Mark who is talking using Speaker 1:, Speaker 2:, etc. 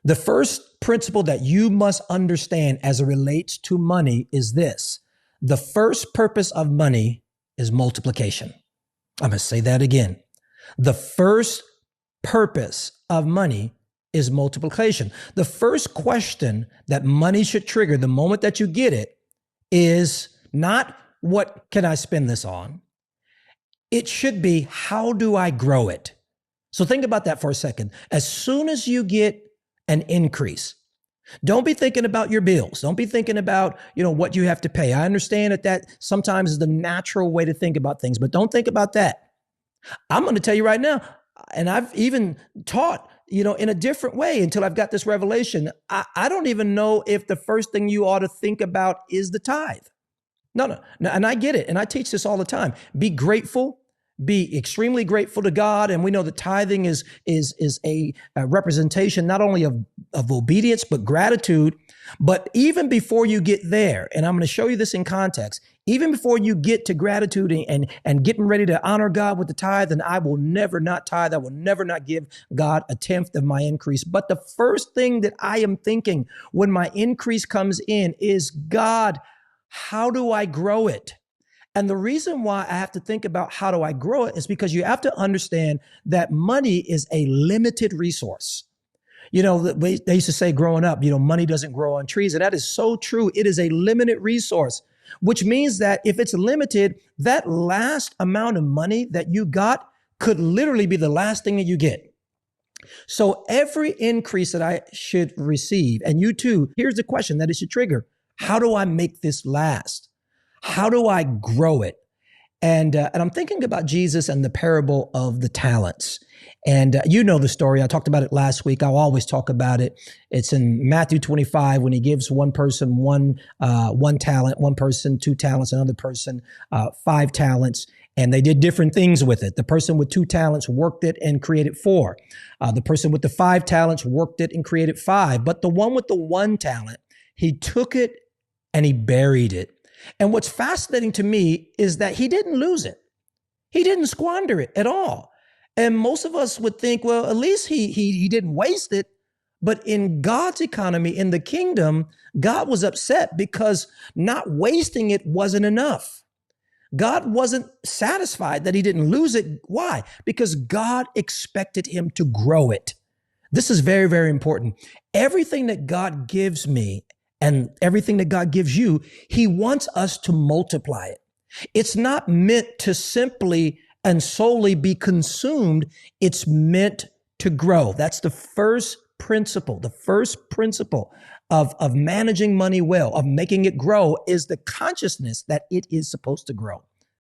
Speaker 1: The first principle that you must understand as it relates to money is this. The first purpose of money is multiplication. I'm going to say that again. The first purpose of money is multiplication. The first question that money should trigger the moment that you get it is not, what can I spend this on? It should be, how do I grow it? So think about that for a second. As soon as you get an increase, don't be thinking about your bills. Don't be thinking about, what you have to pay. I understand that sometimes is the natural way to think about things, but don't think about that. I'm going to tell you right now, and I've even taught, in a different way until I've got this revelation. I don't even know if the first thing you ought to think about is the tithe. No. And I get it. And I teach this all the time. Be grateful. Be extremely grateful to God. And we know that tithing is a representation not only of obedience, but gratitude. But even before you get there, and I'm going to show you this in context, even before you get to gratitude and getting ready to honor God with the tithe, and I will never not tithe. I will never not give God a tenth of my increase. But the first thing that I am thinking when my increase comes in is, God, how do I grow it? And the reason why I have to think about how do I grow it is because you have to understand that money is a limited resource. They used to say growing up, money doesn't grow on trees. And that is so true. It is a limited resource, which means that if it's limited, that last amount of money that you got could literally be the last thing that you get. So every increase that I should receive, and you too, here's the question that it should trigger. How do I make this last? How do I grow it? And I'm thinking about Jesus and the parable of the talents. And you know the story. I talked about it last week. I'll always talk about it. It's in Matthew 25 when he gives one person one talent, one person 2 talents, another person 5 talents. And they did different things with it. The person with 2 talents worked it and created 4. The person with the 5 talents worked it and created 5. But the one with the 1 talent, he took it and he buried it. And what's fascinating to me is that he didn't lose it. He didn't squander it at all. And most of us would think, well, at least he didn't waste it. But in God's economy, in the kingdom, God was upset because not wasting it wasn't enough. God wasn't satisfied that he didn't lose it. Why? Because God expected him to grow it. This is very, very important. Everything that God gives me and everything that God gives you, he wants us to multiply it. It's not meant to simply and solely be consumed. It's meant to grow. That's the first principle. The first principle of managing money well, of making it grow, is the consciousness that it is supposed to grow.